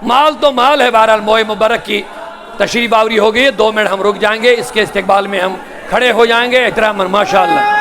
مال تو مال ہے. بہرحال موئے مبارک کی تشریف آوری ہو گئی ہے. 2 منٹ ہم رک جائیں گے, اس کے استقبال میں ہم کھڑے ہو جائیں گے احترام. ماشاء اللہ.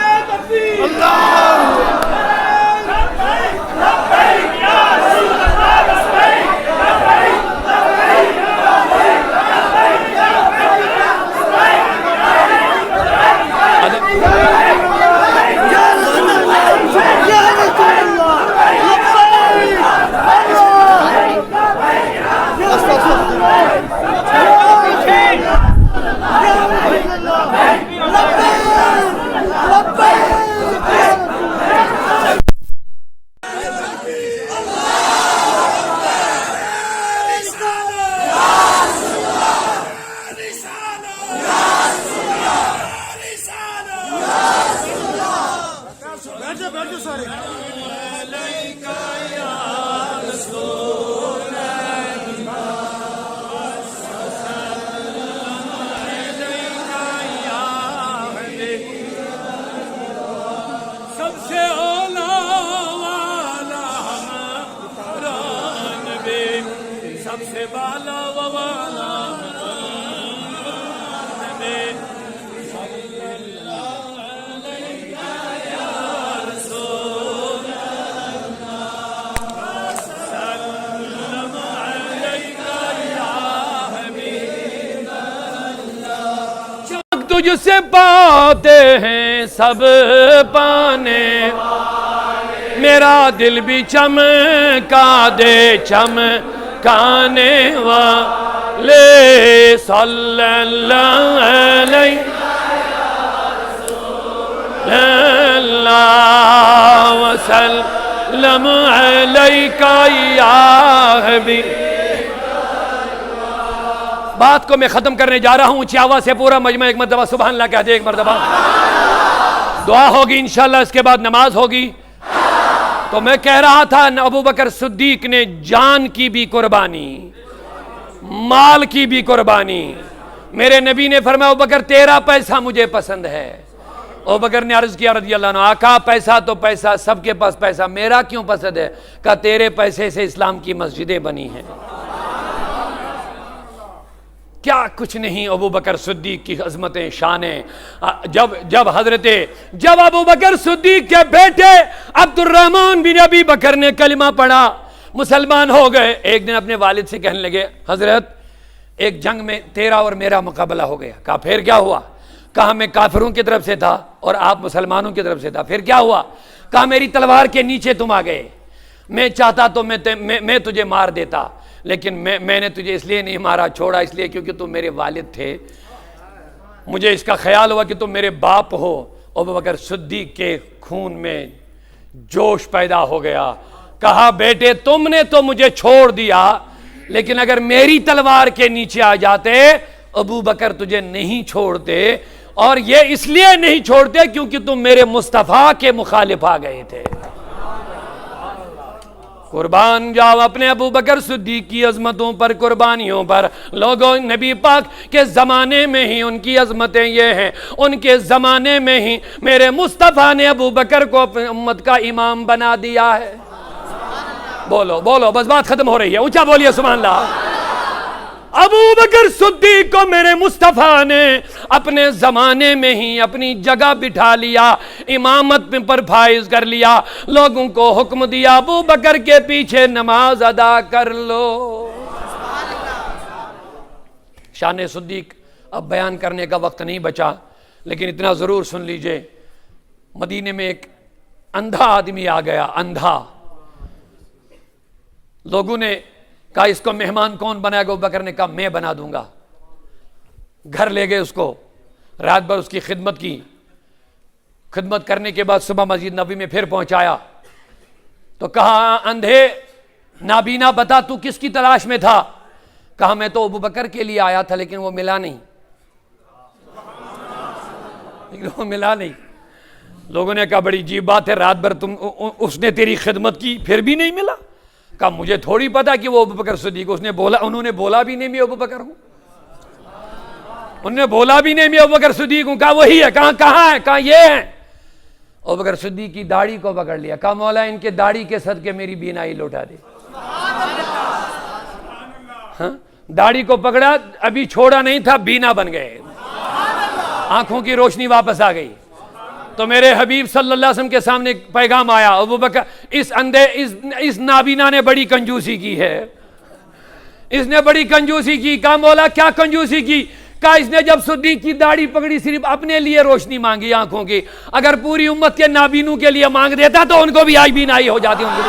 تجھ سے پاتے ہیں سب پانے, میرا دل بھی چمکا دے چمکانے والے. صلی اللہ علیہ وسلم علیکہ یا حبیب. بات کو میں ختم کرنے جا رہا ہوں. اونچی آواز سے پورا مجمع ایک مرتبہ سبحان اللہ کہہ دے. ایک مرتبہ دعا ہوگی انشاءاللہ, اس کے بعد نماز ہوگی. تو میں کہہ رہا تھا ابو بکر صدیق نے جان کی بھی قربانی, مال کی بھی قربانی. میرے نبی نے فرمایا ابو بکر تیرا پیسہ مجھے پسند ہے. ابو بکر نے عرض کیا رضی اللہ عنہ, آقا پیسہ تو پیسہ, سب کے پاس پیسہ, میرا کیوں پسند ہے؟ کہا تیرے پیسے سے اسلام کی مسجدیں بنی ہیں. کیا کچھ نہیں ابو بکر صدیق کی عظمتیں شانیں. جب ابو بکر صدیق کے بیٹے عبد الرحمن بن ابی بکر نے کلمہ پڑھا, مسلمان ہو گئے. ایک دن اپنے والد سے کہنے لگے حضرت ایک جنگ میں تیرا اور میرا مقابلہ ہو گیا. کہا پھر کیا ہوا؟ کہا میں کافروں کی طرف سے تھا اور آپ مسلمانوں کی طرف سے تھا. پھر کیا ہوا؟ کہا میری تلوار کے نیچے تم آ گئے. میں چاہتا تو میں تجھے مار دیتا, لیکن میں نے تجھے اس لیے نہیں مارا, چھوڑا اس لیے کیونکہ تم میرے والد تھے. مجھے اس کا خیال ہوا کہ تم میرے باپ ہو. ابو بکر صدیق کے خون میں جوش پیدا ہو گیا. کہا بیٹے تم نے تو مجھے چھوڑ دیا, لیکن اگر میری تلوار کے نیچے آ جاتے ابو بکر تجھے نہیں چھوڑتے. اور یہ اس لیے نہیں چھوڑتے کیونکہ تم میرے مصطفیٰ کے مخالف آ گئے تھے. قربان جاؤ اپنے ابو بکر صدیق کی عظمتوں پر, قربانیوں پر. لوگوں نبی پاک کے زمانے میں ہی ان کی عظمتیں یہ ہیں, ان کے زمانے میں ہی میرے مصطفیٰ نے ابو بکر کو اپنی امت کا امام بنا دیا ہے. بولو بولو, بس بات ختم ہو رہی ہے, اونچا بولیے سبحان اللہ. ابو بکر صدیق کو میرے مصطفیٰ نے اپنے زمانے میں ہی اپنی جگہ بٹھا لیا, امامت پر فائز کر لیا. لوگوں کو حکم دیا ابو بکر کے پیچھے نماز ادا کر لو. شان صدیق اب بیان کرنے کا وقت نہیں بچا, لیکن اتنا ضرور سن لیجئے. مدینے میں ایک اندھا آدمی آ گیا, اندھا. لوگوں نے کہا اس کو مہمان کون بنائے گا؟ ابو بکر نے کہا میں بنا دوں گا. گھر لے گئے اس کو, رات بھر اس کی خدمت کی. خدمت کرنے کے بعد صبح مسجد نبوی میں پھر پہنچایا تو کہا اندھے نابینا بتا تو کس کی تلاش میں تھا؟ کہا میں تو ابو بکر کے لیے آیا تھا لیکن وہ ملا نہیں. لوگوں نے کہا بڑی عجیب بات ہے, رات بھر اس نے تیری خدمت کی پھر بھی نہیں ملا. کہا مجھے تھوڑی پتا کہ وہ ابو بکر صدیق. انہوں نے بولا بھی نہیں میں ابو بکر ہوں, انہوں نے بولا بھی نہیں میں ابو بکر صدیق ہوں. کہا وہی ہے. کہاں ہے؟ کہا یہ ہے. ابو بکر صدیق کی داڑھی کو پکڑ لیا. کہا مولا ان کے داڑھی کے صدقے میری بینائی لوٹا دے. ہاں داڑھی کو پکڑا, ابھی چھوڑا نہیں تھا, بینا بن گئے, آنکھوں کی روشنی واپس آ گئی. تو میرے حبیب صلی اللہ علیہ وسلم کے سامنے پیغام آیا, ابو بکر اس نابینا نے بڑی کنجوسی کی ہے, اس نے بڑی کنجوسی کی. کہا مولا کیا کنجوسی کی؟ کہا اس نے جب صدیق کی داڑھی پکڑی صرف اپنے لیے روشنی مانگی آنکھوں کی, اگر پوری امت کے نابینوں کے لیے مانگ دیتا تو ان کو بھی آج بینائی ہو جاتی. ان کو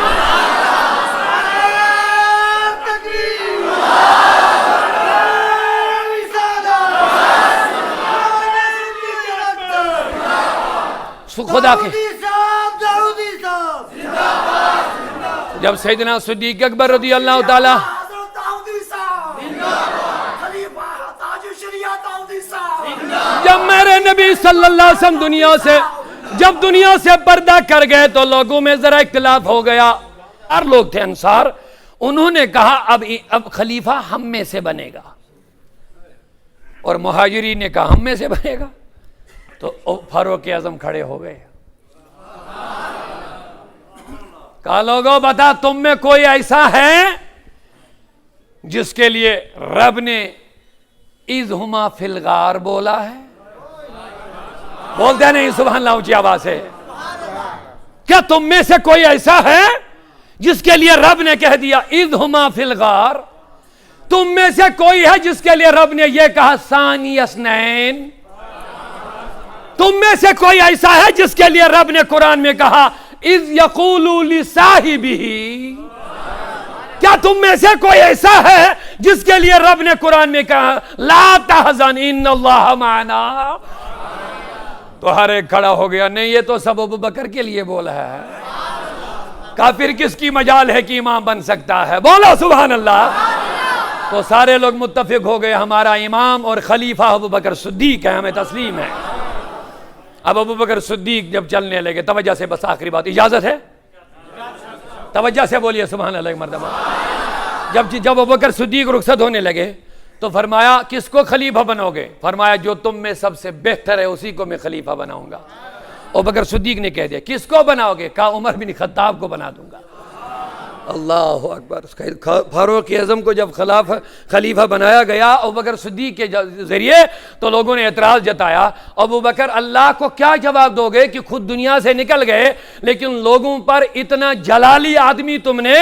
خدا کے جب سیدنا صدیق اکبر رضی اللہ تعالی جب میرے نبی صلی اللہ علیہ وسلم جب دنیا سے پردہ کر گئے تو لوگوں میں ذرا اختلاف ہو گیا. ہر لوگ تھے انصار, انہوں نے کہا اب خلیفہ ہم میں سے بنے گا, اور مہاجرین نے کہا ہم میں سے بنے گا. تو فاروق اعظم کھڑے ہو گئے, کہا لوگوں بتا تم میں کوئی ایسا ہے جس کے لیے رب نے اذ ہما فی الغار بولا ہے؟ بولتے نہیں سبحان اللہ اونچی آواز ہے. کیا تم میں سے کوئی ایسا ہے جس کے لیے رب نے کہہ دیا اذ ہما فی الغار؟ تم میں سے کوئی ہے جس کے لیے رب نے یہ کہا ثانی اثنین؟ تم میں سے کوئی ایسا ہے جس کے لیے رب نے قرآن میں کہا اذ یقول لصاحبہ؟ کیا تم میں سے کوئی ایسا ہے جس کے لیے رب نے قرآن میں کہا لا تحزن ان اللہ معنا؟ تو ہر ایک کھڑا ہو گیا, نہیں یہ تو سب ابو بکر کے لیے بولا ہے, کافر کس کی مجال ہے کہ امام بن سکتا ہے؟ بولو سبحان اللہ. تو سارے لوگ متفق ہو گئے ہمارا امام اور خلیفہ ابو بکر صدیق ہے, ہمیں تسلیم ہے. اب ابو بکر صدیق جب چلنے لگے, توجہ سے بس آخری بات, اجازت ہے؟ توجہ سے بولیے سبحان اللہ مرتبہ. جب ابو بکر صدیق رخصت ہونے لگے تو فرمایا کس کو خلیفہ بناؤ گے؟ فرمایا جو تم میں سب سے بہتر ہے اسی کو میں خلیفہ بناؤں گا. ابو بکر صدیق نے کہہ دیا کس کو بناؤ گے؟ کہا عمر بن خطاب کو بنا دوں گا. اللہ اکبر. فاروق اعظم کو جب خلیفہ بنایا گیا ابو بکر صدیق کے ذریعے, تو لوگوں نے اعتراض جتایا, ابو بکر اللہ کو کیا جواب دو گے کہ خود دنیا سے نکل گئے, لیکن لوگوں پر اتنا جلالی آدمی تم نے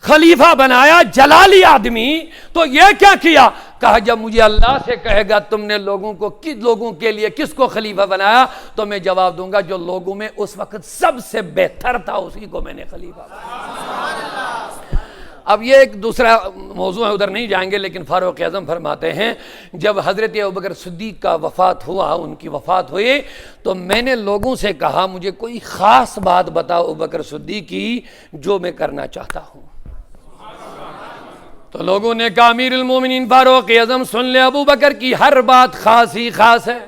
خلیفہ بنایا, جلالی آدمی, تو یہ کیا کیا؟ کہا جب مجھے اللہ سے کہے گا تم نے لوگوں کے لیے کس کو خلیفہ بنایا, تو میں جواب دوں گا جو لوگوں میں اس وقت سب سے بہتر تھا اسی کو میں نے خلیفہ بنایا. اب یہ ایک دوسرا موضوع ہے, ادھر نہیں جائیں گے, لیکن فاروق اعظم فرماتے ہیں جب حضرت ابوبکر صدیق کا وفات ہوا, ان کی وفات ہوئی, تو میں نے لوگوں سے کہا مجھے کوئی خاص بات بتاؤ ابوبکر صدیق کی جو میں کرنا چاہتا ہوں. تو لوگوں نے کہا امیر المومنین فاروق اعظم سن لے, ابو بکر کی ہر بات خاص ہی خاص ہے,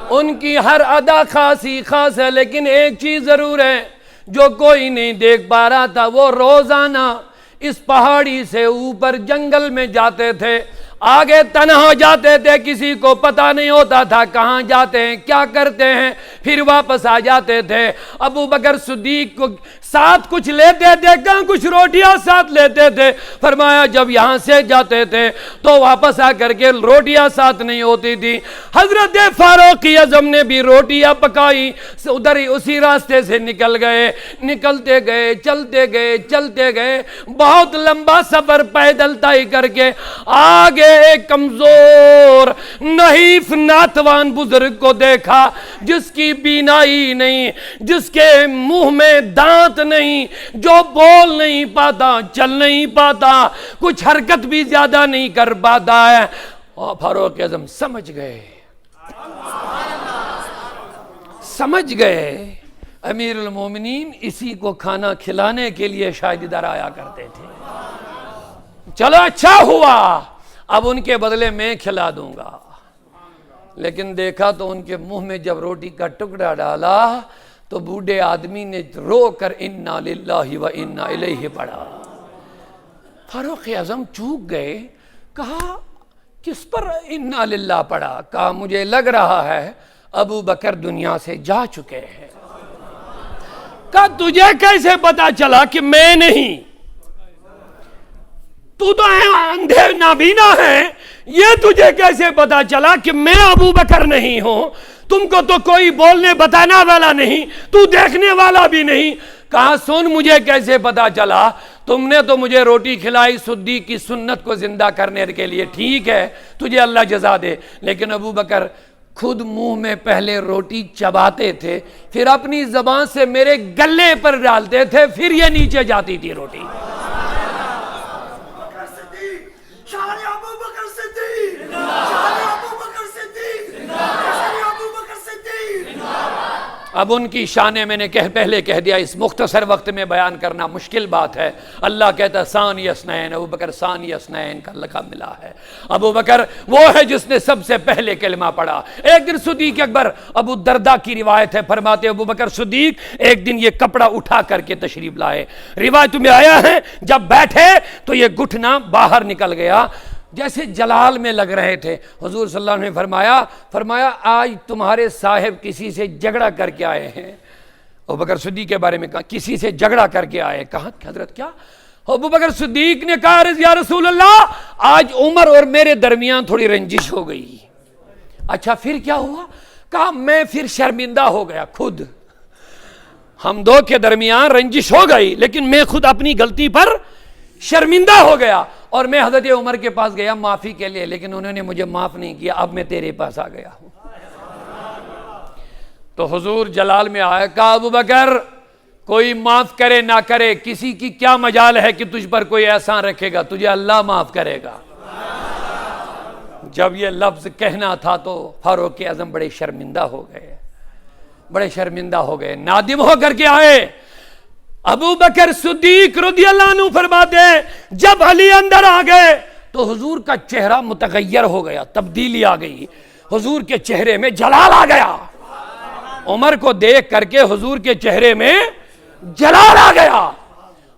ان کی ہر ادا خاص ہی خاص ہے, لیکن ایک چیز ضرور ہے جو کوئی نہیں دیکھ پا رہا تھا, وہ روزانہ اس پہاڑی سے اوپر جنگل میں جاتے تھے, آگے تنہا جاتے تھے, کسی کو پتہ نہیں ہوتا تھا کہاں جاتے ہیں کیا کرتے ہیں, پھر واپس آ جاتے تھے. ابو بکر صدیق کو ساتھ کچھ لیتے تھے, کہاں کچھ روٹیاں ساتھ لیتے تھے. فرمایا جب یہاں سے جاتے تھے تو واپس آ کر کے روٹیاں ساتھ نہیں ہوتی تھی. حضرت فاروق اعظم نے بھی روٹیاں پکائی, ادھر ہی اسی راستے سے نکل گئے, نکلتے گئے, چلتے گئے, بہت لمبا سفر پیدل طے کر کے آگے ایک کمزور نحیف ناتوان بزرگ کو دیکھا جس کی بینائی نہیں, جس کے منہ میں دانت نہیں, جو بول نہیں پاتا, چل نہیں پاتا, کچھ حرکت بھی زیادہ نہیں کر پاتا ہے. اور فاروق اعظم سمجھ گئے امیر المومنین اسی کو کھانا کھلانے کے لیے شاید ادھر آیا کرتے تھے, چلو اچھا ہوا اب ان کے بدلے میں کھلا دوں گا. لیکن دیکھا تو ان کے منہ میں جب روٹی کا ٹکڑا ڈالا تو بوڑھے آدمی نے رو کر انا للہ و انا الیہ پڑھا. فاروق اعظم چوک گئے, کہا کس پر انا للہ پڑھا؟ کہا مجھے لگ رہا ہے ابو بکر دنیا سے جا چکے ہیں. کہا تجھے کیسے پتا چلا کہ میں نہیں؟ تو اندھے نابینا ہے، یہ تجھے کیسے پتا چلا کہ میں ابو بکر نہیں ہوں؟ تم کو تو کوئی بولنے بتانا والا نہیں، تو دیکھنے والا بھی نہیں۔ کہا سن، مجھے کیسے پتا چلا؟ تم نے تو مجھے روٹی کھلائی صدیق کی سنت کو زندہ کرنے کے لیے، ٹھیک ہے تجھے اللہ جزا دے، لیکن ابو بکر خود منہ میں پہلے روٹی چباتے تھے، پھر اپنی زبان سے میرے گلے پر ڈالتے تھے، پھر یہ نیچے جاتی تھی روٹی۔ اب ان کی شانیں میں نے پہلے کہہ دیا، اس مختصر وقت میں بیان کرنا مشکل بات ہے۔ اللہ کہتا ہے ثانی اثنین، ابو بکر ثانی اثنین کا لقب ملا ہے۔ ابو بکر وہ ہے جس نے سب سے پہلے کلمہ پڑھا۔ ایک دن صدیق اکبر، ابو الدرداء کی روایت ہے، فرماتے ابو بکر صدیق ایک دن یہ کپڑا اٹھا کر کے تشریف لائے۔ روایت میں آیا ہے جب بیٹھے تو یہ گھٹنا باہر نکل گیا، جیسے جلال میں لگ رہے تھے۔ حضور صلی اللہ علیہ وسلم نے فرمایا آج تمہارے صاحب کسی سے جھگڑا کر کے آئے ہیں۔ ابو بکر صدیق کے بارے میں کہا کسی سے جھگڑا کر کے آئے۔ کہا حضرت کیا؟ ابو بکر صدیق نے کہا یا رسول اللہ، آج عمر اور میرے درمیان تھوڑی رنجش ہو گئی۔ اچھا پھر کیا ہوا؟ کہا میں پھر شرمندہ ہو گیا خود، ہم دو کے درمیان رنجش ہو گئی لیکن میں خود اپنی غلطی پر شرمندہ ہو گیا، اور میں حضرت عمر کے پاس گیا معافی کے لیے، لیکن انہوں نے مجھے معاف نہیں کیا، اب میں تیرے پاس آ گیا ہوں۔ تو حضور جلال میں آیا، کہا ابو بکر کوئی معاف کرے نہ کرے، کسی کی کیا مجال ہے کہ تجھ پر کوئی احسان رکھے گا، تجھے اللہ معاف کرے گا۔ جب یہ لفظ کہنا تھا تو فاروق اعظم بڑے شرمندہ ہو گئے، بڑے شرمندہ ہو گئے، نادم ہو کر کے آئے۔ ابو بکر صدیق رضی اللہ عنہ فرماتے ہیں جب علی اندر آ گئے تو حضور کا چہرہ متغیر ہو گیا، تبدیلی آ گئی، حضور کے چہرے میں جلال آ گیا۔ عمر کو دیکھ کر کے حضور کے چہرے میں جلال آ گیا۔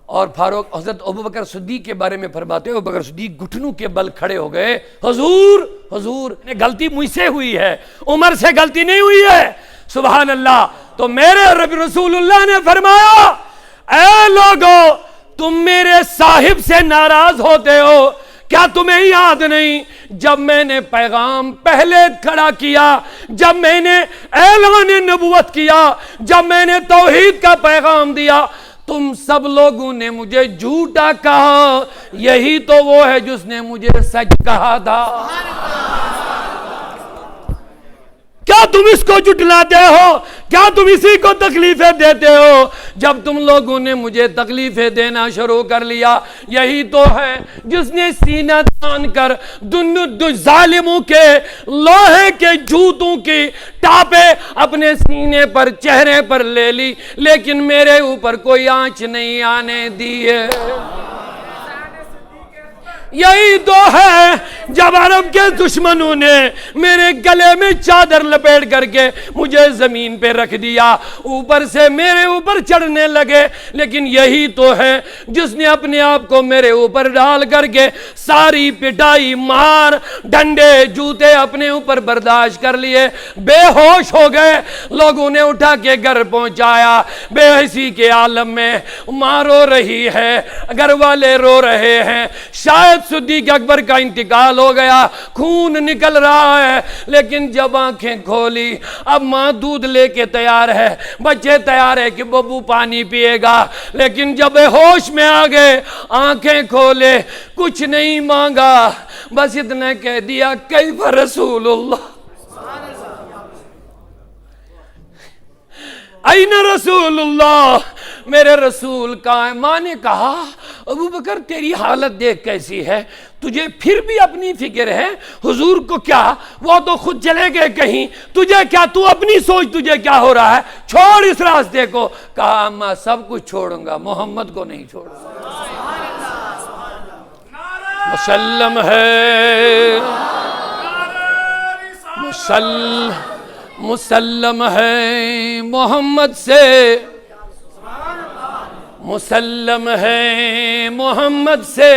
اور فاروق حضرت ابو بکر صدیق کے بارے میں فرماتے ہیں ابو بکر صدیق گھٹنوں کے بل کھڑے ہو گئے، حضور نے غلطی مجھ سے ہوئی ہے، عمر سے غلطی نہیں ہوئی ہے۔ سبحان اللہ۔ تو میرے رب رسول اللہ نے فرمایا اے لوگو تم میرے صاحب سے ناراض ہوتے ہو، کیا تمہیں یاد نہیں جب میں نے پیغام پہلے کھڑا کیا، جب میں نے اعلان نبوت کیا، جب میں نے توحید کا پیغام دیا، تم سب لوگوں نے مجھے جھوٹا کہا، یہی تو وہ ہے جس نے مجھے سچ کہا تھا۔ کیا تم اس کو جھٹلاتے ہو؟ کیا تم اسی کو تکلیفیں دیتے ہو؟ جب تم لوگوں نے مجھے تکلیفیں دینا شروع کر لیا، یہی تو ہے جس نے سینہ تان کر ظالموں کے لوہے کے جوتوں کی ٹاپے اپنے سینے پر چہرے پر لے لی، لیکن میرے اوپر کوئی آنچ نہیں آنے دی ہے۔ یہی تو ہے جب عرب کے دشمنوں نے میرے گلے میں چادر لپیٹ کر کے مجھے زمین پہ رکھ دیا، اوپر سے میرے اوپر چڑھنے لگے، لیکن یہی تو ہے جس نے اپنے آپ کو میرے اوپر ڈال کر کے ساری پٹائی مار ڈنڈے جوتے اپنے اوپر برداشت کر لیے، بے ہوش ہو گئے، لوگوں نے اٹھا کے گھر پہنچایا، بے حسی کے عالم میں ماں رو رہی ہے، گھر والے رو رہے ہیں، شاید صدیق اکبر کا انتقال ہو گیا، خون نکل رہا ہے، لیکن جب آنکھیں کھولی اب ماں دودھ لے کے تیار ہے، بچے تیار ہے کہ ببو پانی پیے گا، لیکن جب ہوش میں آ گئے آنکھیں کھولے کچھ نہیں مانگا، بس اتنا کہہ دیا کیف رسول اللہ، این رسول اللہ، میرے رسول کہاں ہے؟ ماں نے کہا ابو بکر تیری حالت دیکھ کیسی ہے، تجھے پھر بھی اپنی فکر ہے، حضور کو کیا، وہ تو خود چلے گئے کہیں، تجھے کیا، تو اپنی سوچ تجھے کیا ہو رہا ہے، چھوڑ اس راستے کو۔ کہا میں سب کچھ چھوڑوں گا، محمد کو نہیں چھوڑوں گا۔ مسلم ہے، مسلم ہے محمد سے، مسلم ہے محمد سے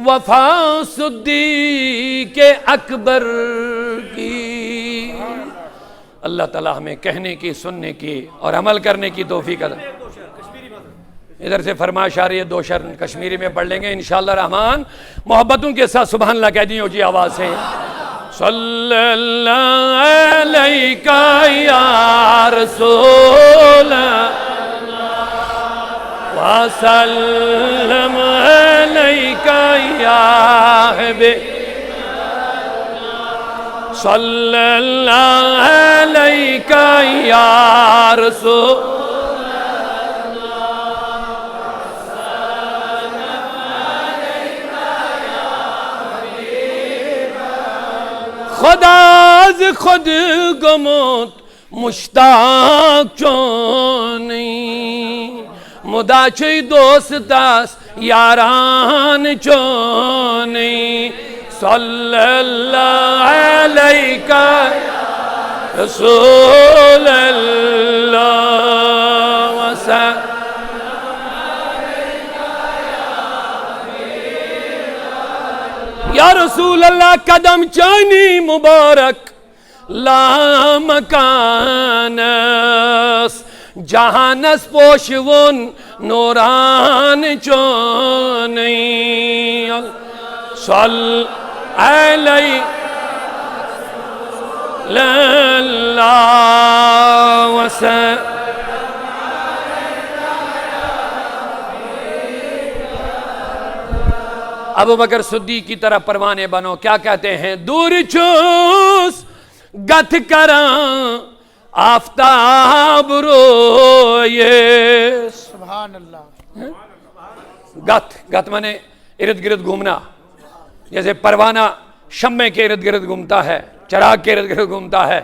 وفا صدیق اکبر کی۔ اللہ تعالیٰ ہمیں کہنے کی، سننے کی اور عمل کرنے کی توفیق عطا۔ ادھر سے فرمائش آ رہی ہے، 2 شعر کشمیری میں پڑھ لیں گے انشاءاللہ رحمان، محبتوں کے ساتھ سبحان اللہ کہہ دیں اونچی آواز سے۔ صلی اللہ علیہ یا رسول وسلم علیہ یا حبیب، صلی اللہ علیہ یا رسول، خدا از خود گمت مشتاق چونی، مداچی دوست است یاران چونی، صلی اللہ علیہ رسول اللہ وسلم، یا رسول اللہ قدم چانی مبارک لا مکانس، جہانس پوشون نوران چونی، صلی علیہ وسلم۔ ابو بکر صدیق کی طرح پروانے بنو، کیا کہتے ہیں؟ دور چوس گت کراں آفتاب روئے، سبحان اللہ، گت مانے ارد گرد گھومنا، جیسے پروانہ شمع کے ارد گرد گھومتا ہے، چراغ کے ارد گرد گھومتا ہے،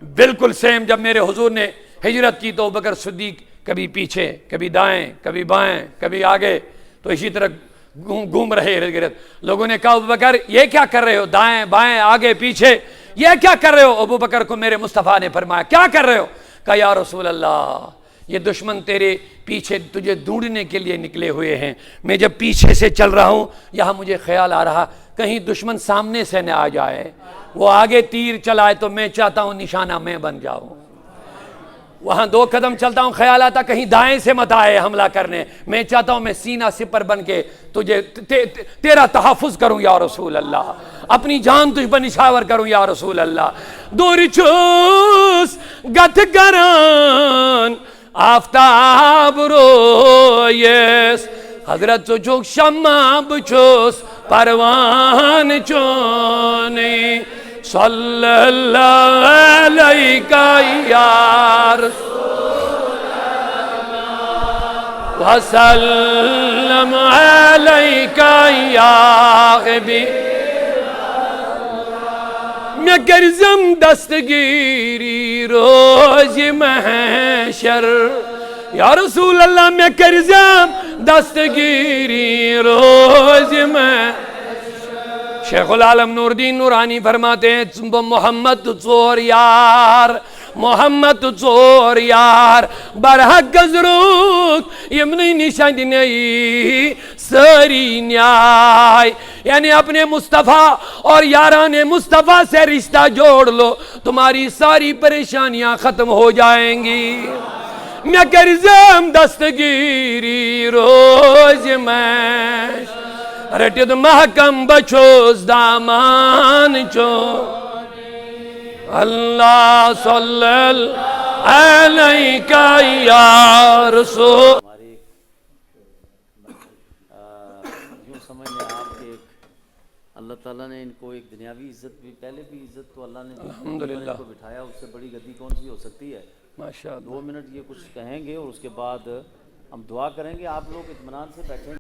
بالکل سیم جب میرے حضور نے ہجرت کی تو ابو بکر صدیق کبھی پیچھے، کبھی دائیں، کبھی بائیں، کبھی آگے، تو اسی طرح گھوم رہے ارد گرد۔ لوگوں نے کہا ابو بکر یہ کیا کر رہے ہو، دائیں بائیں آگے پیچھے یہ کیا کر رہے ہو؟ ابو بکر کو میرے مصطفیٰ نے فرمایا کیا کر رہے ہو؟ کہا یا رسول اللہ یہ دشمن تیرے پیچھے تجھے ڈھونڈنے کے لیے نکلے ہوئے ہیں، میں جب پیچھے سے چل رہا ہوں یہاں مجھے خیال آ رہا کہیں دشمن سامنے سے نہ آ جائے، وہ آگے تیر چلائے تو میں چاہتا ہوں نشانہ میں بن جاؤں، وہاں 2 قدم چلتا ہوں خیال آتا کہیں دائیں سے مت آئے حملہ کرنے، میں چاہتا ہوں میں سینہ سپر بن کے تجھے تیرا تحفظ کروں یا رسول اللہ، اپنی جان تجھ پر نشاور کروں یا رسول اللہ۔ دور چوس گت گران آفتاب رویس، حضرت چوک شمع بچوس پروان چونی، صلی اللہ علیہ یا رسول اللہ وسلم علیہ یا حبیب، میں کرزم دستگیری روز محشر، یا رسول اللہ میں کرزم دستگیری روز محشر۔ شیخ العالم نور الدین نورانی فرماتے ہیں محمد ژور یار، محمد ژور یار برحق گزروک یمنی نشان نئی سری نیائے، یعنی اپنے مصطفیٰ اور یاران مصطفیٰ سے رشتہ جوڑ لو تمہاری ساری پریشانیاں ختم ہو جائیں گی۔ میں کرزم دستگیری روز میں رٹد محکم بچوز دامان چو، اللہ صلی اللہ علیہ یا رسول۔ ہمارے یوں سمجھ لیں آپ کہ اللہ تعالیٰ نے ان کو ایک دنیاوی عزت بھی، پہلے بھی عزت تو اللہ نے الحمدللہ ان کو بٹھایا، اس سے بڑی گدی کون سی ہو سکتی ہے؟ ماشاءاللہ 2 منٹ یہ کچھ کہیں گے اور اس کے بعد ہم دعا کریں گے، آپ لوگ اطمینان سے بیٹھیں۔